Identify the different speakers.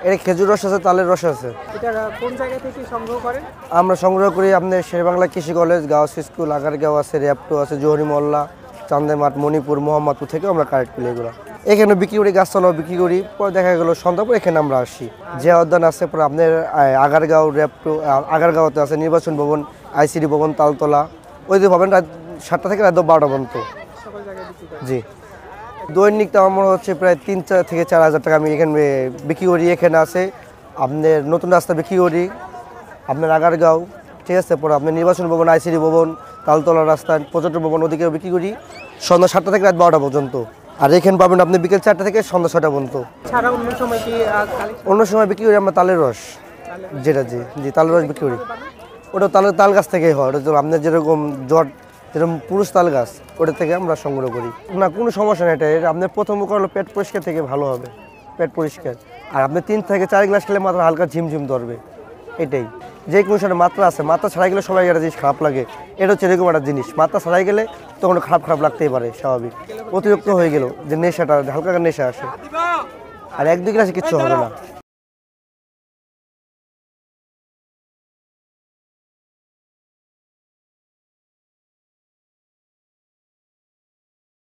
Speaker 1: এর খেজুর রস আছে, তালের রস আছে।
Speaker 2: এটা কোন জায়গা থেকে সংগ্রহ করেন?
Speaker 1: আমরা সংগ্রহ করি আপনার শেরেবাংলা কৃষি কলেজ, গার্লস স্কুল, আগারগাঁও আছে, র্যাপটো আছে, জোহরি মোল্লা, চান্দেমাট, মণিপুর, মোহাম্মদপুর থেকে আমরা কালেক্ট করি এগুলো। এখানে বিক্রি করি, গাছতলাও বিক্রি করি। পরে দেখা গেলো সন্ধ্যা পর এখানে আমরা আসি। যে উদ্যান আছে পরে আপনার আগারগাঁও, র্যাপটো, আগারগাঁওতে আছে নির্বাচন ভবন, আইসিডি ভবন, তালতলা। ওই যে ভবন রাত 7টা থেকে রাত 12টা পর্যন্ত।
Speaker 2: সকল জায়গায় বিক্রি করেন?
Speaker 1: জি, দৈনিক তো আমার হচ্ছে প্রায় 3 থেকে 4 হাজার টাকা আমি এখানে বিক্রি করি। এখানে আছে আপনার নতুন রাস্তা বিক্রি করি, আপনার আগারগাঁও, ঠিক আছে। পরে আপনার নির্বাচন ভবন, আইসিডি ভবন, তালতলা রাস্তা, পর্যটন ভবন, ওদিকেও বিক্রি করি সন্ধ্যা 7টা থেকে রাত 12টা পর্যন্ত। আর এখানে পাবেন আপনি বিকেল 4টা থেকে সন্ধ্যা 6টা পর্যন্ত।
Speaker 2: ছাড়া অন্য সময় কি কালেকশন?
Speaker 1: অন্য সময় বিক্রি করি আমরা তালের রস, যেটা জি জি তালের রস বিক্রি করি। ওটা তাল গাছ থেকেই হয়। ওটা আপনার যেরকম যেরকম পুরুষ তাল গাছ, ওটা থেকে আমরা সংগ্রহ করি। না, কোনো সমস্যা নেই। এটা আপনার প্রথম করলে পেট পরিষ্কার থেকে ভালো হবে, পেট পরিষ্কার। আর আপনি 3 থেকে 4 গ্লাস খেলে মাত্র হালকা ঝিমঝিম ধরবে, এটাই। যে কোনো সাথে মাত্রা আছে, মাত্রা ছাড়াই গেলে সবাই একটা জিনিস খারাপ লাগে। এটা হচ্ছে এরকম একটা জিনিস, মাত্রা ছাড়াই গেলে তখন খারাপ লাগতেই পারে, স্বাভাবিক। অতিরিক্ত হয়ে গেল যে নেশাটা, হালকা নেশা আসে। আর 1-2 গ্লাসে কিচ্ছু হবে না।